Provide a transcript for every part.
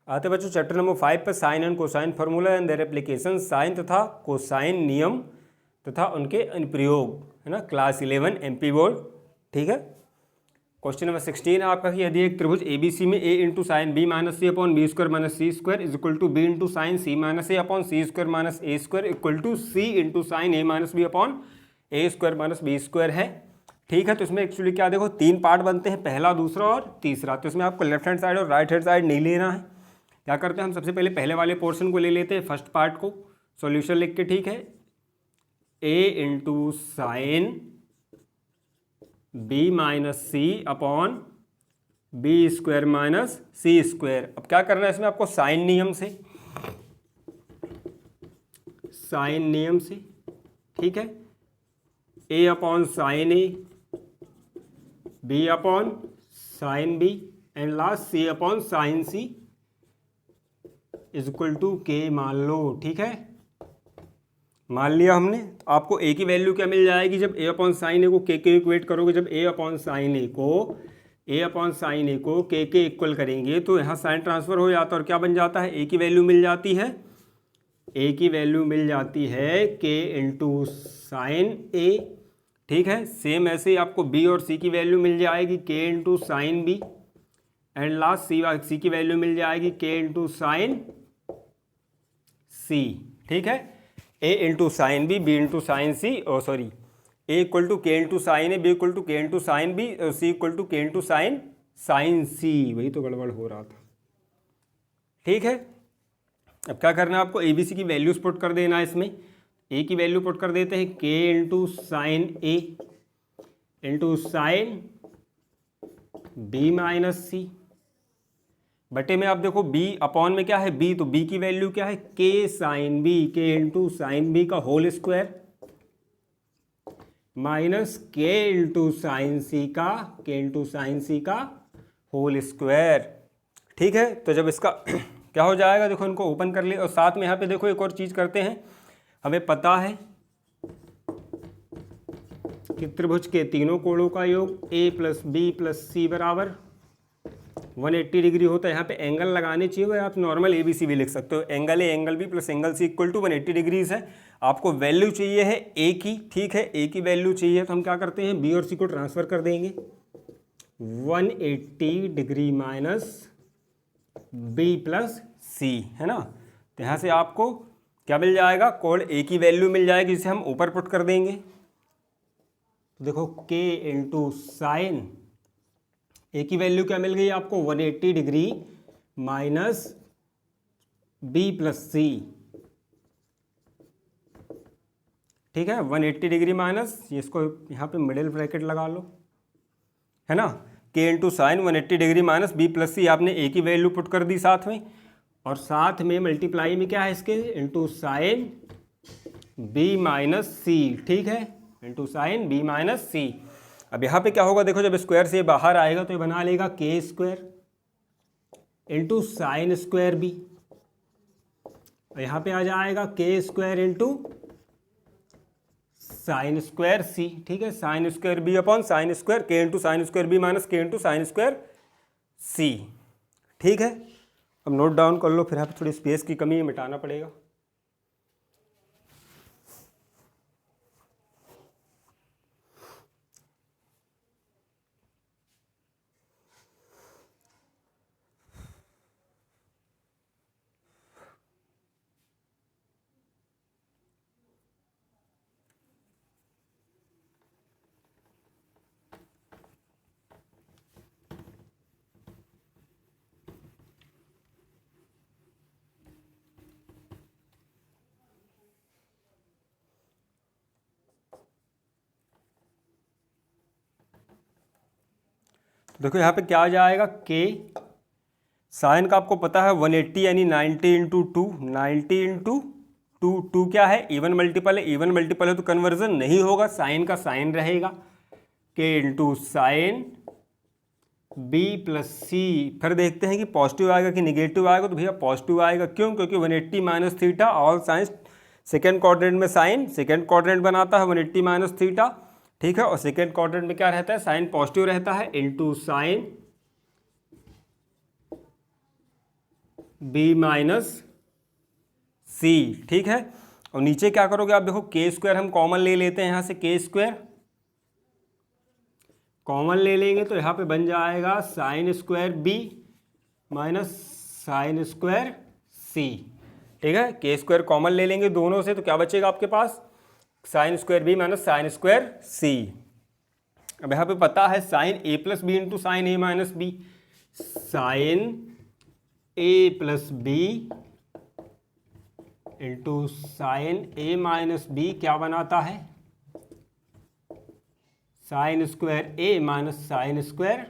आते बच्चों chapter number 5 पर sine and cosine formula and their application, sine तथा कोसाइन नियम तथा उनके अनुप्रयोग, है ना, क्लास 11 एमपी बोर्ड। ठीक है, क्वेश्चन नंबर 16 है आपका कि यदि एक त्रिभुज ABC में a into sine B minus C upon B square minus C square is equal to B into sine C minus A upon C square minus A square equal to C into sine A minus B upon A square minus B square है। ठीक है, तो इसमें actually क्या देखो 3 part बनते हैं, पहला, दूसरा और तीसरा। तो इसमें आपको लेफ्ट हैंड साइड और राइट हैंड साइड नहीं लेना है। क्या करते हैं हम, सबसे पहले पहले वाले पोर्शन को ले लेते हैं, फर्स्ट पार्ट को, सॉल्यूशन लिख के। ठीक है, a into sine B minus C upon B square minus C square. अब क्या करना है इसमें आपको, साइन नियम से, साइन नियम से। ठीक है, a upon sine A, b upon sine B and last c upon sine C is equal to के मान लो। ठीक है, मान लिया हमने। तो आपको a की वैल्यू क्या मिल जाएगी, जब a अपॉन साइन ए को k के इक्वेट करोगे, जब a अपॉन साइन ए को k के इक्वल करेंगे तो यहाँ साइन ट्रांसफर हो जाता है और क्या बन जाता है, a की वैल्यू मिल जाती है, a की वैल्यू मिल जाती है k इंटू साइन ए। ठीक है, सेम ऐसे ही आपको b और c की वैल्यू मिल जाएगी k into sine B and last c की वैल्यू मिल जाएगी k इंटू साइन सी। ठीक है, a into sine B, B into sine C, sorry, a equal to K into sine A, B equal to K into sine B और C equal to K into sine C. वही तो गड़बड़ हो रहा था। ठीक है, अब क्या करना है आपको, ए बी सी की वैल्यूज पुट कर देना है इसमें। a की वैल्यू पुट कर देते हैं k इंटू साइन ए इंटू साइन बी माइनस सी बटे में आप देखो b अपॉन में क्या है b, तो b की वैल्यू क्या है k sine B, k into sine B का whole square minus k into sine C का होल स्क्वायर। ठीक है, तो जब इसका क्या हो जाएगा, देखो इनको ओपन कर ले और साथ में यहाँ पे देखो एक और चीज़ करते हैं। हमें पता है कि त्रिभुज के तीनों कोणों का योग a प्लस बी प्लस सी बराबर 180 डिग्री होता है। यहाँ पे एंगल लगाने चाहिए, आप नॉर्मल ए बी सी भी लिख सकते हो, angle A angle B plus angle C equal to 180 degrees है। आपको वैल्यू चाहिए है ए की। ठीक है, ए की वैल्यू चाहिए तो हम क्या करते हैं, बी और सी को ट्रांसफर कर देंगे, 180 degree minus B plus C, है ना। तो यहाँ से आपको क्या मिल जाएगा, कोण ए की वैल्यू मिल जाएगी, जिसे हम ऊपर पुट कर देंगे। तो देखो के इंटू साइन ए की वैल्यू क्या मिल गई आपको, 180 डिग्री माइनस बी प्लस सी। ठीक है, 180 डिग्री माइनस, इसको यहाँ पे मिडिल ब्रैकेट लगा लो, है ना, K into sine 180 degree minus B plus C. आपने ए की वैल्यू पुट कर दी साथ में, और साथ में मल्टीप्लाई में क्या है इसके, इंटू साइन बी माइनस सी। ठीक है, इंटू साइन बी माइनस सी। अब यहाँ पे क्या होगा, देखो जब स्क्वायर से बाहर आएगा तो ये बना लेगा K square into sine square B, और यहाँ पे आ जाएगा K square into sine square C. ठीक है, sine square B upon sine square K into sine square B minus K into sine square C. ठीक है, अब नोट डाउन कर लो, फिर यहाँ पे थोड़ी स्पेस की कमी है, मिटाना पड़ेगा। देखो यहाँ पे क्या आ जाएगा, के साइन का आपको पता है 180 यानी 90 इंटू 2, 90 इंटू 2 क्या है, इवन मल्टीपल है, इवन मल्टीपल है तो कन्वर्जन नहीं होगा, साइन का साइन रहेगा, के इंटू साइन बी प्लस सी। फिर देखते हैं कि पॉजिटिव आएगा कि निगेटिव आएगा, तो भैया पॉजिटिव आएगा। क्यों, क्योंकि 180 minus theta, all science second quadrant में साइन सेकेंड क्वाड्रेंट बनाता है 180 माइनस थीटा। ठीक है, और सेकेंड क्वाड्रेंट में क्या रहता है, साइन पॉजिटिव रहता है, इंटू साइन बी माइनस सी, ठीक है। और नीचे क्या करोगे आप देखो, के स्क्वायर हम कॉमन ले लेते हैं, यहाँ से के स्क्वायर कॉमन ले लेंगे तो यहाँ पे बन जाएगा sine square B minus sine square C, ठीक है। के स्क्वायर कॉमन ले लेंगे दोनों से तो क्या बचेगा आपके पास, sine square B minus sine square C. अब यहाँ पे पता है sine A plus B into sine A minus B, sine A plus B into sine A minus B क्या बनाता है, sine square A minus sine square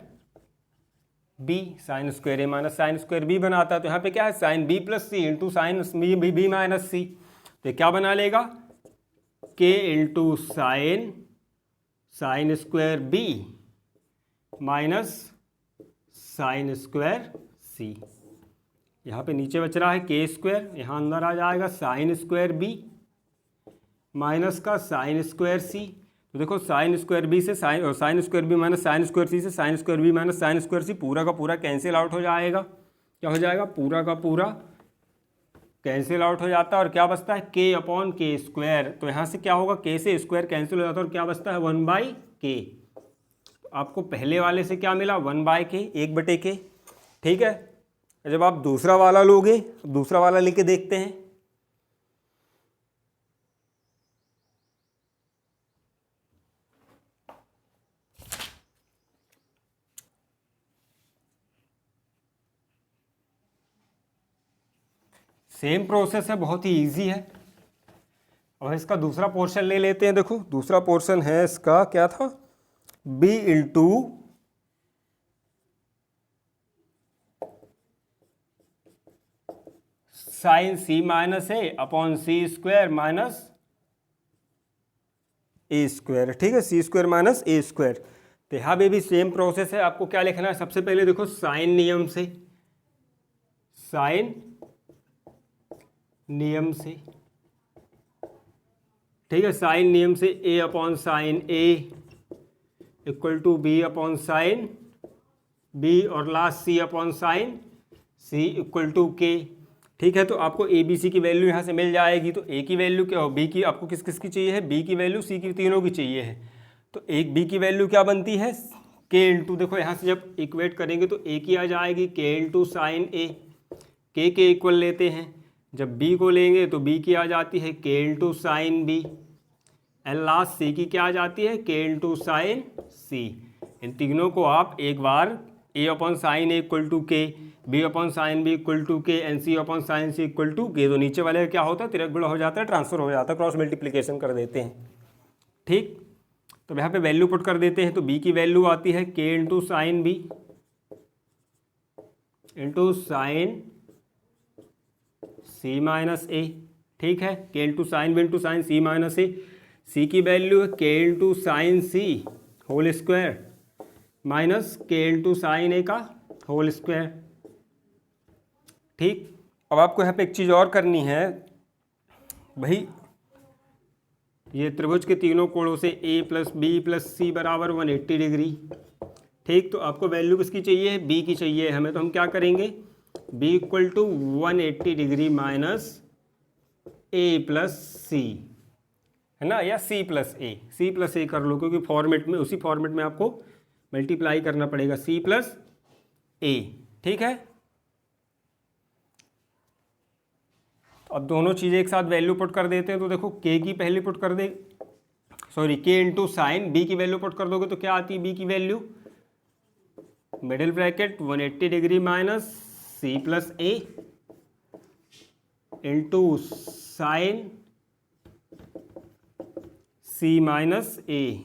B, sine square A minus sine square B बनाता है। तो यहाँ पे क्या है, sine B plus C into sine B minus C, तो क्या बना लेगा, K into sine square B minus sine square C. यहाँ पे नीचे बच रहा है के स्क्वायर, यहाँ अंदर आ जाएगा साइन स्क्वायर बी माइनस का साइन स्क्वायर सी। तो देखो साइन स्क्वायर बी से sine square B minus sine square C से sine square B minus sine square C पूरा का पूरा कैंसिल आउट हो जाएगा। क्या हो जाएगा, पूरा का पूरा कैंसिल आउट हो जाता है और क्या बचता है, के अपॉन के स्क्वायर। तो यहाँ से क्या होगा, के से स्क्वायर कैंसिल हो जाता है और क्या बचता है, 1/k। आपको पहले वाले से क्या मिला, 1/k, 1/k, ठीक है। जब आप दूसरा वाला लोगे, दूसरा वाला लेके देखते हैं। सेम प्रोसेस है, बहुत ही इजी है। और इसका दूसरा पोर्शन ले लेते हैं। देखो दूसरा पोर्शन है इसका, क्या था, b into sine C minus A upon C square minus A square, ठीक है, C square minus A square. तो यहाँ भी सेम प्रोसेस है। आपको क्या लिखना है, सबसे पहले देखो साइन नियम से, साइन नियम से, ठीक है, साइन नियम से a upon sine A equal to B upon sine B और last c upon sine c equal to K, ठीक है। तो आपको ए बी सी की वैल्यू यहाँ से मिल जाएगी। तो a की वैल्यू क्या हो, b की आपको किस किस की चाहिए है, b की वैल्यू, c की, तीनों की चाहिए है। तो एक b की वैल्यू क्या बनती है, k इंटू, देखो यहाँ से जब इक्वेट करेंगे तो a की आ जाएगी k इंटू साइन ए, के इक्वल लेते हैं। जब b को लेंगे तो b की आ जाती है k into sine B, and last c की क्या आ जाती है, k इंटू साइन सी। इन तीनों को आप एक बार a upon sine A equal to K, B upon sine B equal to K, and C upon sine C equal to K, तो नीचे वाले क्या होता है, तिरक गुणा हो जाता है, ट्रांसफर हो जाता है, क्रॉस मल्टीप्लिकेशन कर देते हैं, ठीक। तो यहाँ पे वैल्यू पुट कर देते हैं। तो b की वैल्यू आती है k into sine B into sine C minus A, ठीक है, k into sine B into sine C minus A. C की वैल्यू है k into sine C whole square minus k into sine A का whole square, ठीक। अब आपको यहाँ पे एक चीज़ और करनी है भाई, ये त्रिभुज के तीनों कोणों से a प्लस बी प्लस सी बराबर 180 डिग्री, ठीक। तो आपको वैल्यू किसकी चाहिए, b की चाहिए हमें। तो हम क्या करेंगे, b equal to 180 degree minus a plus C, है ना, या c प्लस ए कर लो, क्योंकि फॉर्मेट में, उसी फॉर्मेट में आपको मल्टीप्लाई करना पड़ेगा, c प्लस ए, ठीक है। अब दोनों चीज़ें एक साथ वैल्यू पुट कर देते हैं। तो देखो k की पहले पुट कर दे, sorry, k into sine b की वैल्यू पुट कर दोगे तो क्या आती है b की value, middle bracket 180 degree minus c plus A into sine c minus A,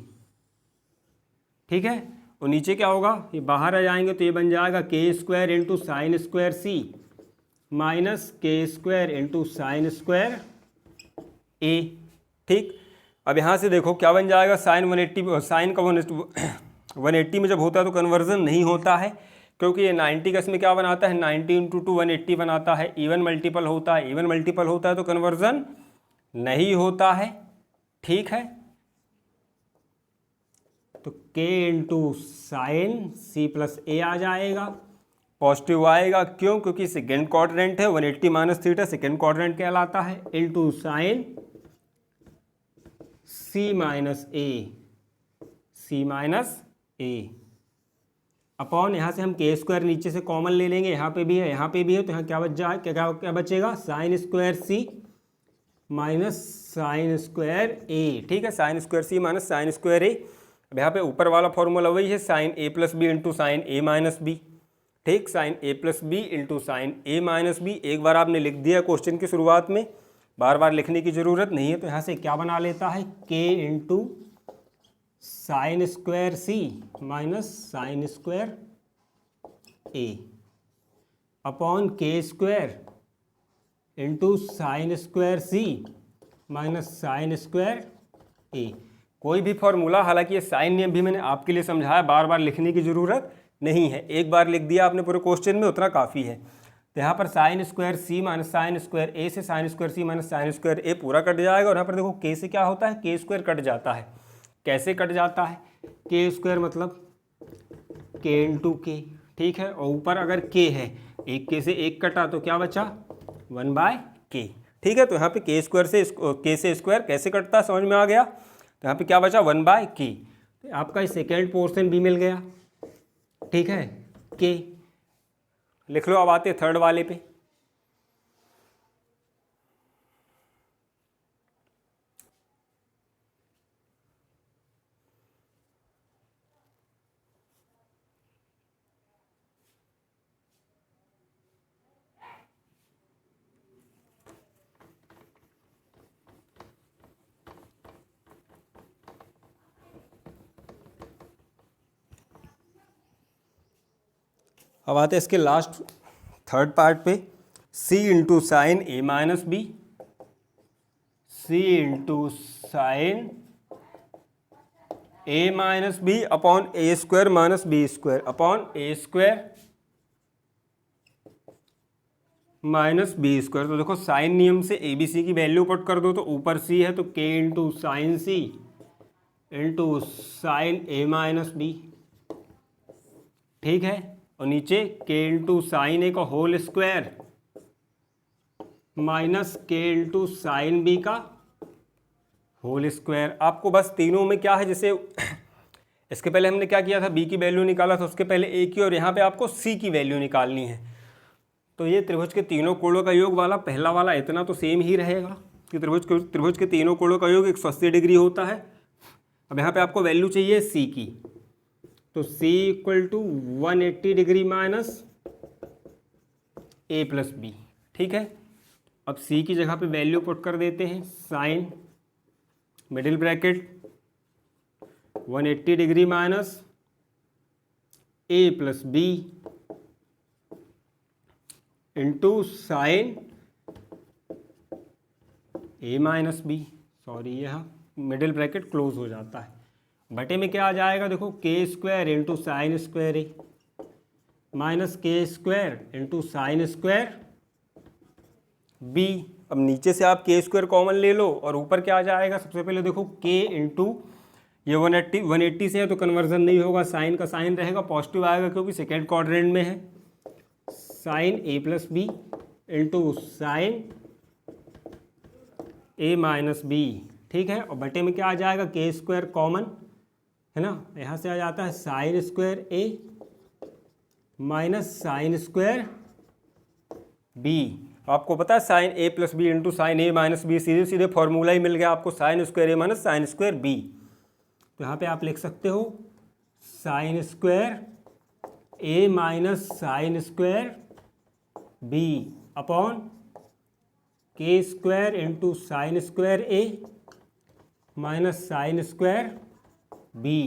ठीक है। और नीचे क्या होगा, ये बाहर आ जाएंगे तो ये बन जाएगा k square into sine square C minus K square into sine square A, ठीक। अब यहाँ से देखो क्या बन जाएगा, साइन 180, साइन का 180 में जब होता है तो कन्वर्जन नहीं होता है, क्योंकि ये 90 का इसमें क्या बनाता है, 90 इंटू 2 180 बनाता है, इवन मल्टीपल होता है, इवन मल्टीपल होता है तो कन्वर्जन नहीं होता है, ठीक है। तो k into sine C plus A आ जाएगा, पॉजिटिव आएगा। क्यों? क्योंकि सेकेंड क्वाड्रेंट है, 180 माइनस थीटा सेकेंड क्वाड्रेंट कहलाता है, into sine C minus A upon, यहाँ से हम के स्क्वायर नीचे से कॉमन ले लेंगे, यहाँ पे भी है यहाँ पे भी है, तो यहाँ क्या बच जाए, क्या बचेगा, sign square C minus sine square A. ठीक है, sine square C minus sine square ए। अब यहाँ पे ऊपर वाला फॉर्मूला वही है, sine A plus B into sine A minus B. ठीक, sign A plus B into sine A minus B. एक बार आपने लिख दिया क्वेश्चन की शुरुआत में, बार बार लिखने की ज़रूरत नहीं है। तो यहाँ से क्या बना लेता है, के into sine square C minus sine square ए upon K square into sine square C minus sine square ए। कोई भी फॉर्मूला, हालांकि ये साइन नियम भी मैंने आपके लिए समझाया, बार बार लिखने की ज़रूरत नहीं है, एक बार लिख दिया आपने पूरे क्वेश्चन में, उतना काफ़ी है। तो यहाँ पर sign square C minus sine square ए से sine square C minus sine square ए पूरा कट जाएगा। और यहाँ पर देखो के से क्या होता है, के स्क्वायर कट जाता है। कैसे कट जाता है, के स्क्वायर मतलब के इंटू के। ठीक है, और ऊपर अगर के है, एक के से एक कटा तो क्या बचा, 1/k। ठीक है, तो यहाँ पे के स्क्वायर से के से स्क्वायर कैसे कटता है समझ में आ गया। तो यहाँ पे क्या बचा, 1/k। तो आपका सेकेंड पोर्शन भी मिल गया। ठीक है, के लिख लो। अब आते थर्ड वाले पे। अब आते हैं इसके लास्ट थर्ड पार्ट पे, c into sine A minus B, C into sine A minus B upon A square minus B square upon A square minus B square. तो देखो साइन नियम से ए बी सी की value put कर दो, तो ऊपर सी है तो के into sine C into sine A minus B. ठीक है, और नीचे के इंटू साइन ए का whole square minus K into sine B का होल स्क्वायर। आपको बस तीनों में क्या है, जैसे इसके पहले हमने क्या किया था, बी की वैल्यू निकाला था, उसके पहले ए की, और यहाँ पे आपको सी की वैल्यू निकालनी है। तो ये त्रिभुज के तीनों कोणों का योग वाला पहला वाला इतना तो सेम ही रहेगा कि त्रिभुज के तीनों कोणों का योग 180 डिग्री होता है। अब यहाँ पे आपको वैल्यू चाहिए सी की, तो c equal to 180 degree minus A plus B. ठीक है, अब c की जगह पे वैल्यू पुट कर देते हैं, sine middle bracket 180 degree minus A plus B into sine A minus B. Sorry, यह मिडिल ब्रैकेट क्लोज हो जाता है। बटे में क्या आ जाएगा, देखो K square into sine square A minus K square into sine square B. अब नीचे से आप के स्क्वायर कॉमन ले लो, और ऊपर क्या आ जाएगा, सबसे पहले देखो के इंटू ये 180 से है तो कन्वर्जन नहीं होगा, साइन का साइन रहेगा, पॉजिटिव आएगा क्योंकि सेकेंड क्वाड्रेंट में है, sine A plus B into sine A minus B. ठीक है, और बटे में क्या आ जाएगा, के स्क्वायर कॉमन है ना, यहाँ से आ जाता है sine square A minus sine square B. आपको पता है sine A plus B into sine A minus B, सीधे सीधे फॉर्मूला ही मिल गया आपको, sine square A minus sine square B. तो यहाँ पे आप लिख सकते हो sine square A minus sine square B upon K square into sine square A minus sine square B.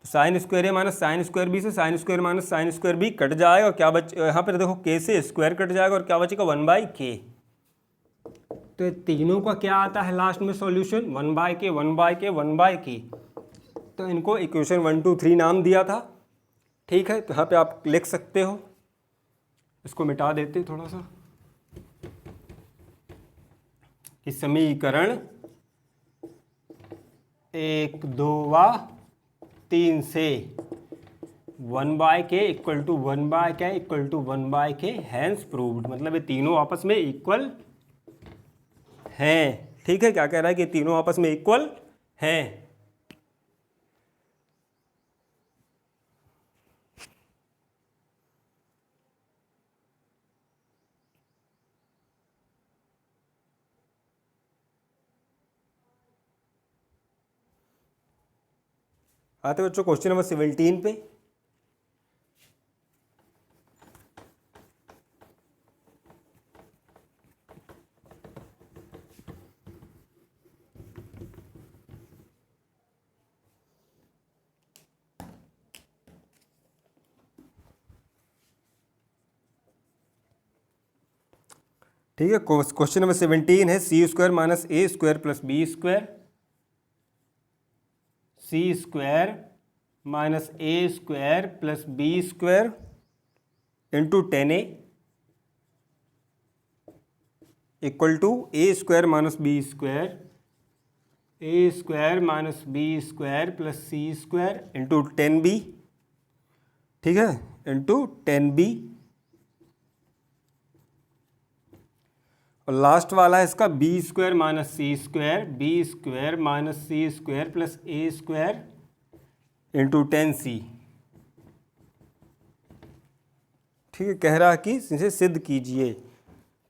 तो sine square A minus sine square B से sine square minus sine square B cut जाएगा, और क्या बच, यहाँ पर देखो के से स्क्वायर कट जाएगा, और क्या बचेगा 1/k। तो तीनों का क्या आता है लास्ट में सॉल्यूशन, 1/k 1/k 1/k। तो इनको इक्वेशन 1 2 3 नाम दिया था। ठीक है, तो यहाँ पे आप लिख सकते हो, इसको मिटा देते थोड़ा सा, कि समीकरण 1 2 व 3 से 1/k equal to 1/k equal to 1/k, hence proved. मतलब ये तीनों आपस में इक्वल हैं। ठीक है, क्या कह रहा है कि तीनों आपस में इक्वल हैं। आते बच्चों क्वेश्चन नंबर 17 पे। ठीक है, क्वेश्चन नंबर 17 है C square minus A square plus B square, C square minus A square plus B square into 10a equal to A square minus B square, A square minus B square plus C square into 10b। ठीक है, into 10b। और last वाला है इसका B square minus C square, B square minus C square plus A square into 10c। ठीक है, कह रहा है कि इसे सिद्ध कीजिए।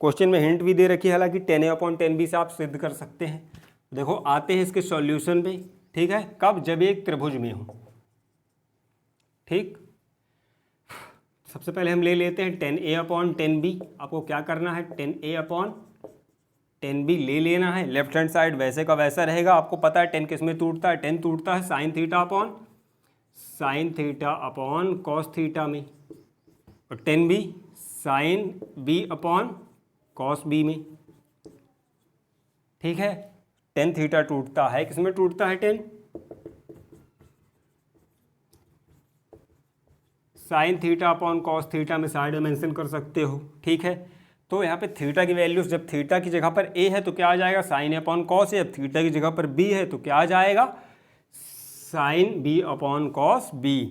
क्वेश्चन में हिंट भी दे रखी है, हालांकि 10a/10b से आप सिद्ध कर सकते हैं। देखो आते हैं इसके सॉल्यूशन पे। ठीक है, कब? जब एक त्रिभुज में हो। ठीक, सबसे पहले हम ले लेते हैं 10a/10b। आपको क्या करना है, 10a/10b ले लेना है। लेफ्ट हैंड साइड वैसे का वैसा रहेगा। आपको पता है 10 किस में टूटता है, 10 टूटता है sine theta upon cos theta में, और 10b sine b upon cos b में। ठीक है, 10 थीटा टूटता है, किस में टूटता है 10? Sign theta upon cos theta में साइड मेंशन कर सकते हो। ठीक है, तो यहाँ पे थीटा की वैल्यूज, जब थीटा की जगह पर a है तो क्या आ जाएगा, साइन अपॉन कॉस है। अब थीटा की जगह पर b है तो क्या आ जाएगा, sine b upon cos b।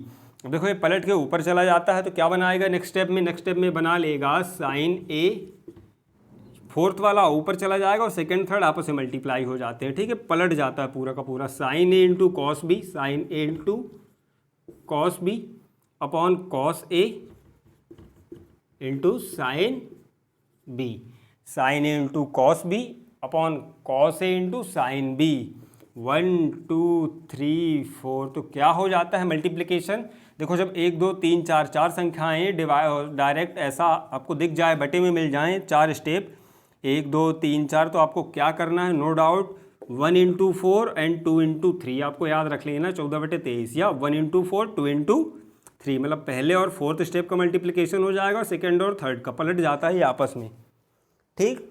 अब देखो ये पलट के ऊपर चला जाता है तो क्या बनाएगा नेक्स्ट स्टेप में बना लेगा साइन a, फोर्थ वाला ऊपर चला जाएगा और सेकंड थर्ड आपस में मल्टीप्लाई हो जाते हैं। ठीक है, पलट जाता है पूरा का पूरा, sine a into cos B, sine a into cos B upon cos a into sine b, sine a into cos b upon cos a into sine b। 1 2 3 4, तो क्या हो जाता है मल्टीप्लिकेशन। देखो जब 1 2 3 4 चार संख्याएं डायरेक्ट ऐसा आपको दिख जाए, बटे में मिल जाएं, 4 स्टेप 1 2 3 4, तो आपको क्या करना है, no doubt 1 into 4 and 2 into 3 आपको याद रख लेना, 14/23, या 1 इंटू 4 2 इंटू 3, मतलब पहले और फोर्थ स्टेप का मल्टीप्लिकेशन हो जाएगा और सेकेंड और थर्ड का, पलट जाता है ये आपस में। ठीक,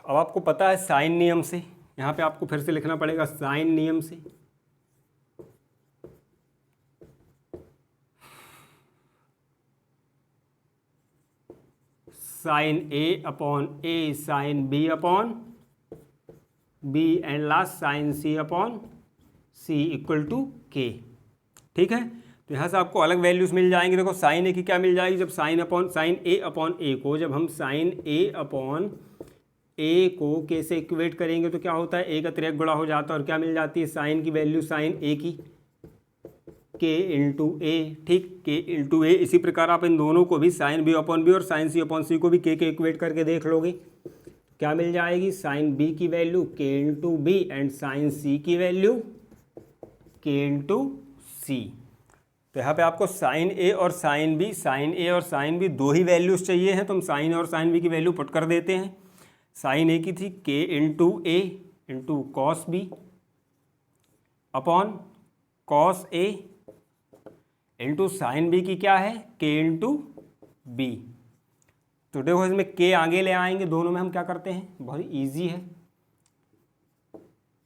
अब आपको पता है साइन नियम से, यहाँ पे आपको फिर से लिखना पड़ेगा साइन नियम से। Sine a upon a sine b upon b and last sine c upon c equal to k। ठीक है, तो यहाँ से आपको अलग वैल्यूज मिल जाएंगे। देखो साइन a की क्या मिल जाएगी, जब साइन a अपॉन a को, जब हम साइन a अपॉन a को k से इक्वेट करेंगे तो क्या होता है, a का तिर्यक गुणा हो जाता है और क्या मिल जाती है, साइन की वैल्यू साइन a की k इंटू ए। ठीक, k इंटू ए। इसी प्रकार आप इन दोनों को भी साइन b अपॉन b और साइन c अपॉन c को भी k के इक्वेट करके देख लोगे, क्या मिल जाएगी, साइन b की value k into B and sine c की वैल्यू k इंटू सी। तो यहाँ पे आपको साइन a और साइन b दो ही वैल्यूज चाहिए हैं, तो हम साइन और साइन b की वैल्यू पुट कर देते हैं। साइन a की थी k into A into cos b upon cos a into sine b की क्या है, k इंटू बी। तो देखो इसमें k आगे ले आएंगे, दोनों में हम क्या करते हैं, बहुत ईजी है,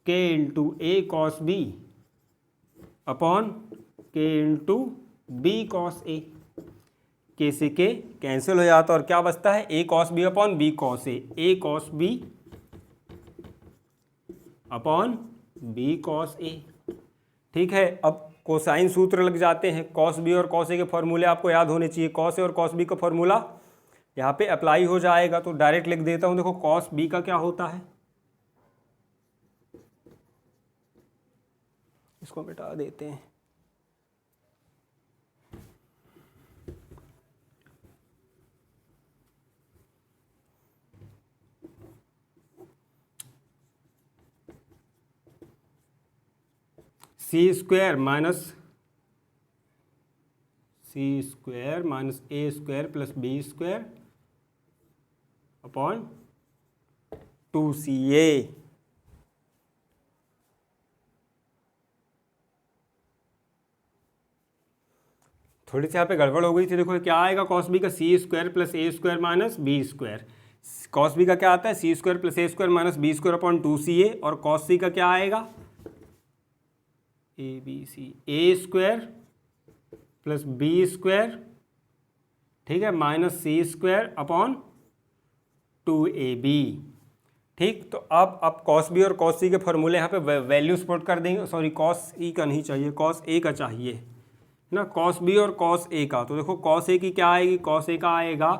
k into A cos B upon k into B cos A. k से k कैंसिल हो जाता है और क्या बचता है, a cos B upon b cos a cos B upon b cos a। ठीक है। अब कोसाइन सूत्र लग जाते हैं। कॉस बी और कॉस ए के फॉर्मूले आपको याद होने चाहिए। कॉस ए और कॉस बी का फॉर्मूला यहाँ पे अप्लाई हो जाएगा, तो डायरेक्ट लिख देता हूँ। देखो कॉस बी का क्या होता है, इसको मिटा देते हैं। C square minus A square plus B square upon 2CA। थोड़ी सी यहाँ पे गड़बड़ हो गई थी। देखो क्या आएगा कॉस बी का, C square plus A square minus B square. Cos B का क्या आता है, C square plus A square minus B square upon 2CA। और कॉस सी का क्या आएगा, A square plus B square, ठीक है, minus C square upon 2AB। ठीक, तो अब कॉस बी और कॉस सी के फॉर्मूले यहाँ पे वैल्यूज पुट कर देंगे। सॉरी, कॉस ई का नहीं चाहिए, कॉस ए का चाहिए ना, कॉस बी और कॉस ए का। तो देखो कॉस ए की क्या आएगी, कॉस ए का आएगा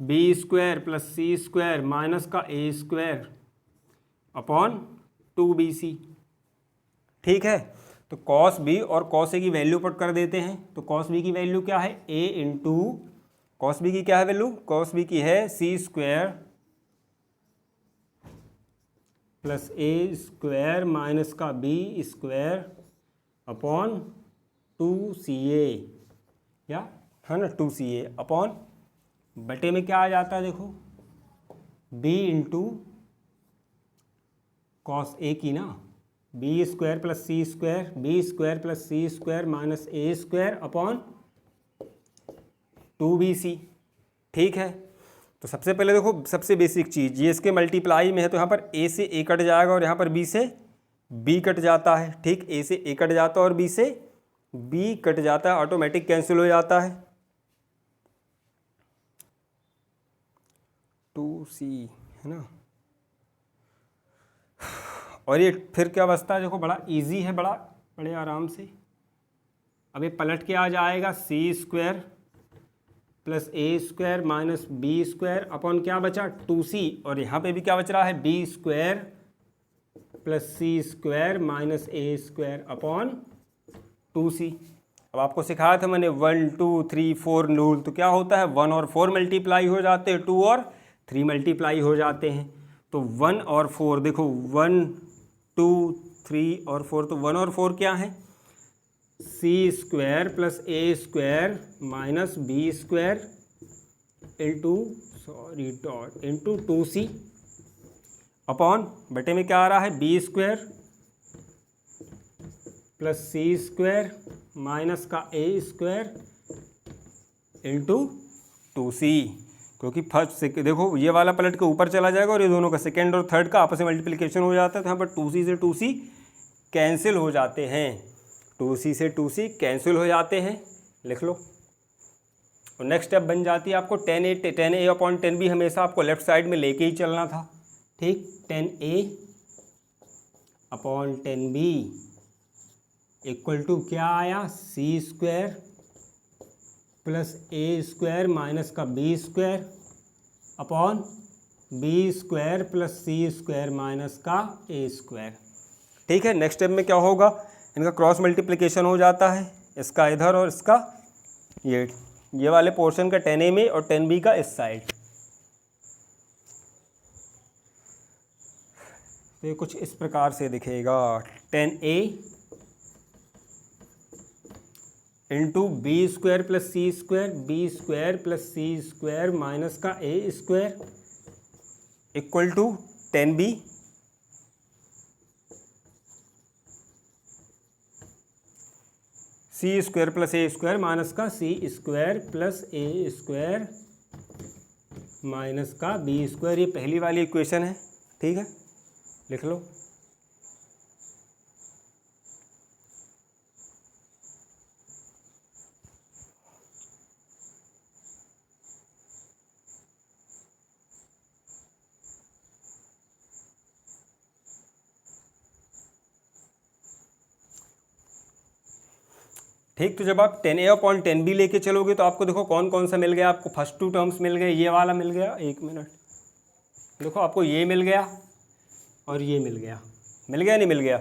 B square plus C square minus का ए स्क्वायर अपॉन 2BC। ठीक है, तो कॉस बी और कॉस ए की वैल्यू पुट कर देते हैं। तो कॉस बी की वैल्यू क्या है, ए इंटू, कॉस बी की क्या है वैल्यू, कॉस बी की है C square plus A square minus का बी स्क्वायर अपॉन 2CA, या है ना, 2CA अपॉन बटे में क्या आ जाता है, देखो b इंटू कॉस ए की ना, B square plus C square, B square plus C square minus A square upon 2BC। ठीक है, तो सबसे पहले देखो सबसे बेसिक चीज़, ये इसके मल्टीप्लाई में है तो यहाँ पर a से a कट जाएगा और यहाँ पर b से b कट जाता है। ठीक, a से a कट जाता है और b से b कट जाता है, ऑटोमेटिक कैंसिल हो जाता है। 2C है ना, और ये फिर क्या बचता है, देखो बड़ा इजी है, बड़े आराम से। अब ये पलट के आ जाएगा C square plus A square minus B square upon क्या बचा 2C, और यहाँ पे भी क्या बच रहा है, B square plus C square minus A square upon 2C। अब आपको सिखाया था मैंने 1 2 3 4 रूल, तो क्या होता है 1 और 4 मल्टीप्लाई हो जाते हैं, 2 और 3 मल्टीप्लाई हो जाते हैं। तो 1 और 4, देखो 1 2 3 और 4, तो 1 और 4 क्या है, C square plus A square minus B square into 2C upon बटे में क्या आ रहा है, B square plus C square minus का ए स्क्वायर इंटू 2C। क्योंकि फर्स्ट देखो ये वाला पलट के ऊपर चला जाएगा और ये दोनों का सेकेंड और थर्ड का आपस में मल्टीप्लिकेशन हो जाता है, तो यहाँ पर 2C से 2C कैंसिल हो जाते हैं, 2C से 2C कैंसिल हो जाते हैं, लिख लो। और नेक्स्ट स्टेप बन जाती है आपको 10A अपॉन 10B, हमेशा आपको लेफ्ट साइड में लेके ही चलना था। ठीक, 10A upon 10B equal to क्या आया, C square plus A square minus का B square upon B square plus C square minus का ए स्क्वायर। ठीक है, नेक्स्ट स्टेप में क्या होगा, इनका क्रॉस मल्टीप्लिकेशन हो जाता है, इसका इधर और इसका ये वाले पोर्शन का 10A में और 10B का इस साइड। तो ये कुछ इस प्रकार से दिखेगा, 10A into B square plus C square, B square plus C square minus का A square equal to 10B C square plus A square minus का C square plus A square minus का बी स्क्वायर। ये पहली वाली equation है। ठीक है, लिख लो। ठीक। तो जब आप 10a/10b लेके चलोगे तो आपको देखो कौन कौन सा मिल गया, आपको फर्स्ट टू टर्म्स मिल गए, ये वाला मिल गया, एक मिनट, देखो आपको ये मिल गया और ये मिल गया नहीं मिल गया,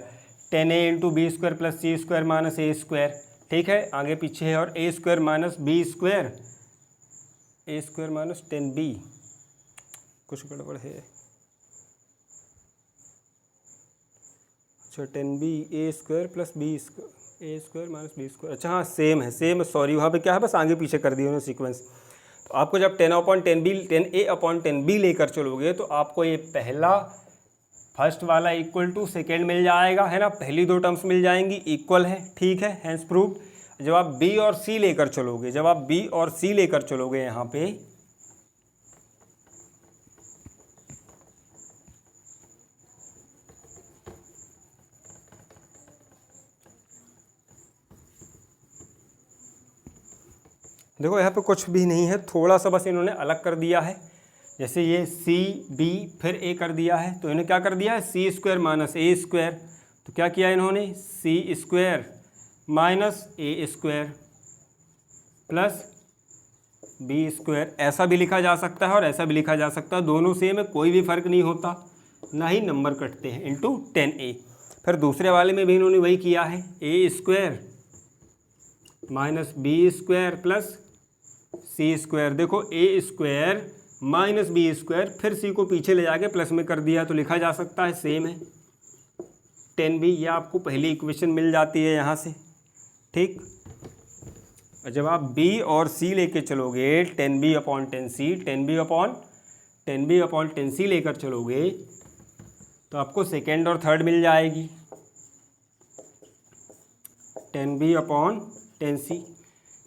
10a/b² + c² - a², ठीक है, आगे पीछे है, और a² - b², a² - 10b, कुछ गड़बड़ है, अच्छा 10b a² + b², a² - b², अच्छा हाँ सेम है, सॉरी वहाँ पे क्या है, बस आगे पीछे कर दिया उन्होंने सीक्वेंस। तो आपको जब 10a/10b लेकर चलोगे तो आपको ये पहला फर्स्ट वाला इक्वल टू सेकेंड मिल जाएगा, है ना, पहली दो टर्म्स मिल जाएंगी, इक्वल है, ठीक है, हैंस प्रूव्ड। जब आप b और c लेकर चलोगे, यहाँ पे देखो यहाँ पे कुछ भी नहीं है, थोड़ा सा बस इन्होंने अलग कर दिया है, जैसे ये c b फिर a कर दिया है, तो इन्होंने क्या कर दिया है, c² - a², तो क्या किया इन्होंने, c² - a² + b², ऐसा भी लिखा जा सकता है और ऐसा भी लिखा जा सकता है, दोनों सेम है, कोई भी फर्क नहीं होता, ना ही नंबर कटते हैं, इंटू 10a। फिर दूसरे वाले में भी इन्होंने वही किया है, a² - b² + c², देखो a² - b², फिर c को पीछे ले जाके प्लस में कर दिया, तो लिखा जा सकता है, सेम है, 10b, ये आपको पहली इक्वेशन मिल जाती है यहाँ से, ठीक। और जब आप b और c लेके चलोगे, 10b/10c लेकर चलोगे तो आपको सेकेंड और थर्ड मिल जाएगी, 10b/10c,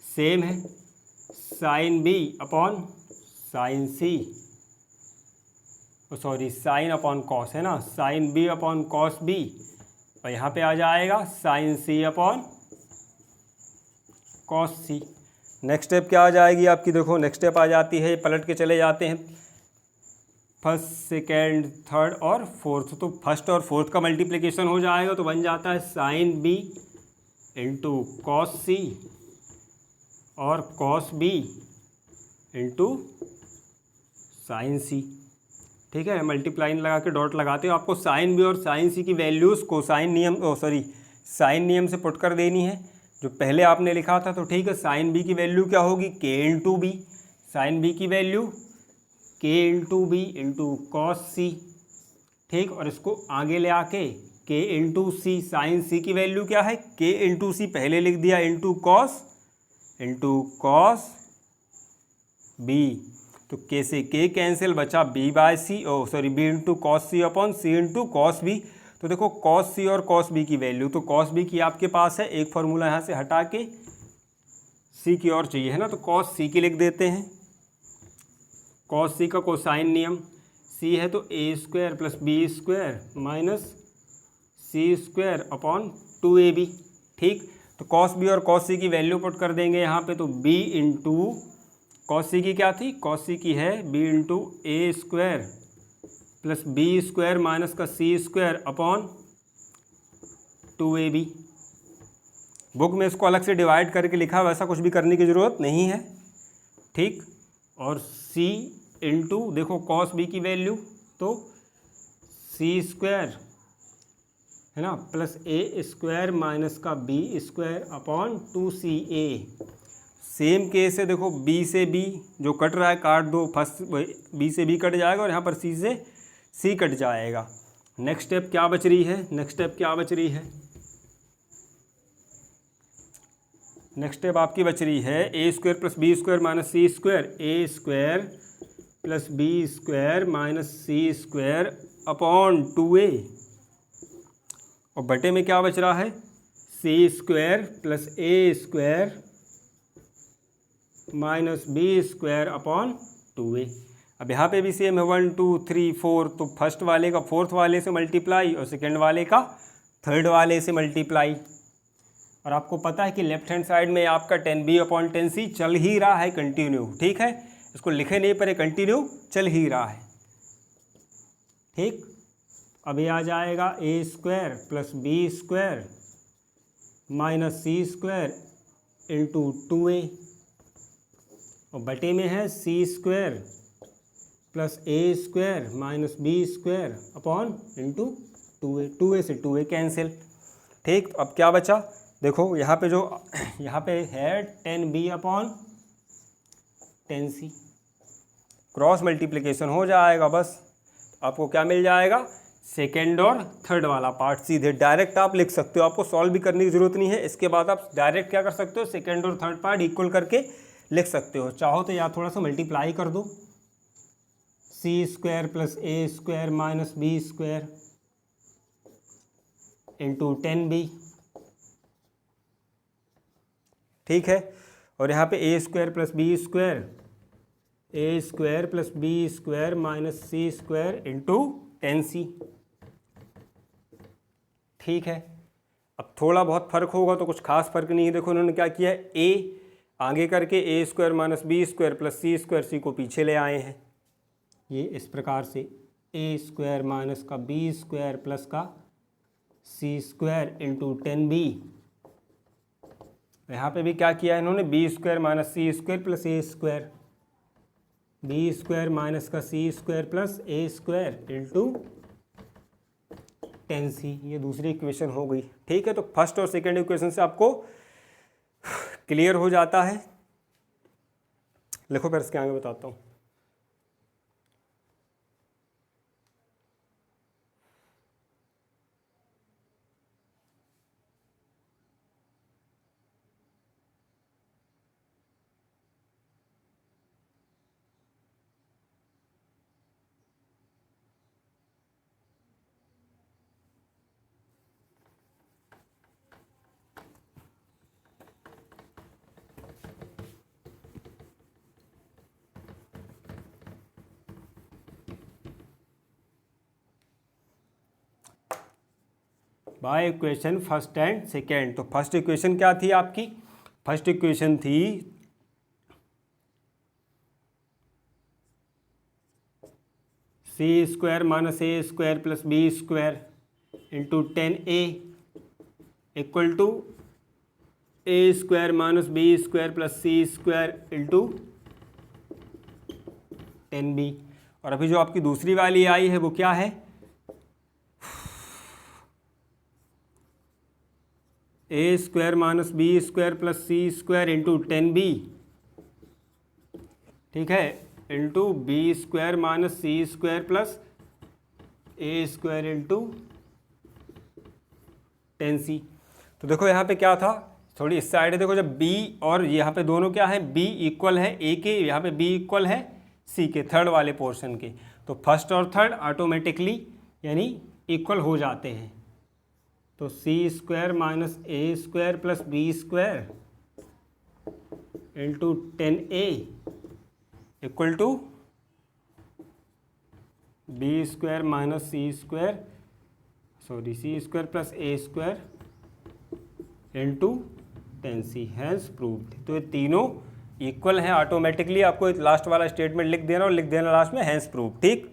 सेम है, sin b/sin c, sorry sin/cos, है ना, sin b/cos b, और यहाँ पे आ जाएगा sin c/cos c। Next step क्या आ जाएगी आपकी, देखो नेक्स्ट स्टेप आ जाती है, पलट के चले जाते हैं, फर्स्ट सेकेंड थर्ड और फोर्थ, तो फर्स्ट और फोर्थ का मल्टीप्लिकेशन हो जाएगा, तो बन जाता है sin b × cos c और cos b × sin c, ठीक है, मल्टीप्लाइन लगा के डॉट लगाते हो, आपको साइन बी और साइन सी की वैल्यूज़ को साइन नियम से पुट कर देनी है, जो पहले आपने लिखा था, तो ठीक है, साइन बी की वैल्यू क्या होगी, k × b, साइन बी की value k × b × cos c, ठीक, और इसको आगे ले आके k × c, साइन c की वैल्यू क्या है, k × c पहले लिख दिया, × cos b, तो k से k कैंसिल, बचा b/c, b × cos c/c × cos b, तो देखो cos c और cos b की वैल्यू, तो cos b की आपके पास है, एक फार्मूला यहाँ से हटा के c की और चाहिए, है ना, तो cos c की लिख देते हैं, cos c का कोसाइन नियम, c है तो a² + b² - c²/2ab, ठीक। तो cos b और cos c की वैल्यू पुट कर देंगे यहाँ पे, तो b × cos c की क्या थी, cos c की है b × a² + b² - का c²/2ab। बुक में इसको अलग से डिवाइड करके लिखा, वैसा कुछ भी करने की ज़रूरत नहीं है, ठीक। और c × देखो cos b की वैल्यू, तो c², है ना, +a² - का b²/2ca, सेम केस है, देखो b से b जो कट रहा है काट दो, फर्स्ट b से b कट जाएगा और यहाँ पर c से c कट जाएगा। नेक्स्ट स्टेप क्या बच रही है, नेक्स्ट स्टेप आपकी बच रही है a² + b² - c², a² + b² - c²/2a, और बटे में क्या बच रहा है, c² + a² - b²/2a। अब यहाँ पे भी सेम है, 1 2 3 4, तो फर्स्ट वाले का फोर्थ वाले से मल्टीप्लाई और सेकेंड वाले का थर्ड वाले से मल्टीप्लाई, और आपको पता है कि लेफ्ट हैंड साइड में आपका 10b/10c चल ही रहा है कंटिन्यू, ठीक है, इसको लिखे नहीं पर कंटिन्यू चल ही रहा है, ठीक। अब ये आ जाएगा a² + b² - c² into 2a और बटे में है C square plus A square minus B square upon into 2a, 2a से 2a कैंसिल। ठीक, तो अब क्या बचा, देखो यहाँ पे जो यहाँ पे है 10b upon 10c, cross multiplication हो जाएगा, बस आपको क्या मिल जाएगा, सेकेंड और थर्ड वाला पार्ट सीधे डायरेक्ट आप लिख सकते हो, आपको सॉल्व भी करने की ज़रूरत नहीं है। इसके बाद आप डायरेक्ट क्या कर सकते हो, सेकेंड और थर्ड पार्ट इक्वल करके लिख सकते हो। चाहो तो या थोड़ा सा मल्टीप्लाई कर दो, C square plus A square minus B square into 10b, ठीक है। और यहाँ पे A square plus B square minus C square into 10c, ठीक है। अब थोड़ा बहुत फर्क होगा तो कुछ खास फर्क नहीं है। देखो उन्होंने क्या किया है, ए आगे करके A square minus B square plus C square, C को पीछे ले आए हैं। ये इस प्रकार से ए स्क्वायर माइनस का बी स्क्वायर प्लस का सी स्क्वायर इंटू 10b। यहाँ पे भी क्या किया है इन्होंने, B square minus C square plus A square, B square minus का C square plus A square into 10c। ये दूसरी इक्वेशन हो गई, ठीक है। तो फर्स्ट और सेकंड इक्वेशन से आपको क्लियर हो जाता है। लिखो फिर इसके आगे बताता हूँ। By equation first and second. तो फर्स्ट इक्वेशन क्या थी आपकी, फर्स्ट इक्वेशन थी C square minus A square plus B square into 10a equal to A square minus B square plus C square into 10b। और अभी जो आपकी दूसरी वाली आई है वो क्या है, A square minus B square plus C square into 10b, ठीक है, into B square minus C square plus A square into 10c। तो देखो यहाँ पे क्या था, थोड़ी इस साइड है, देखो जब b और यहाँ पे दोनों क्या है, b इक्वल है a के, यहाँ पे b इक्वल है c के, थर्ड वाले पोर्शन के, तो फर्स्ट और थर्ड ऑटोमेटिकली यानी इक्वल हो जाते हैं। तो C square minus A square plus B square into 10a equal to B square minus C square, sorry C square plus A square into 10c has proved. तो ये तीनों equal हैं automatically. आपको लास्ट वाला स्टेटमेंट लिख देना और लिख देना लास्ट में हैज़ प्रूव्ड, ठीक।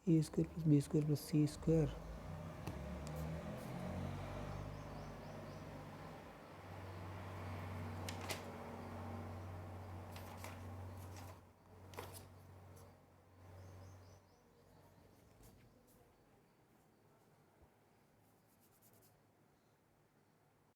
A square plus B square plus C square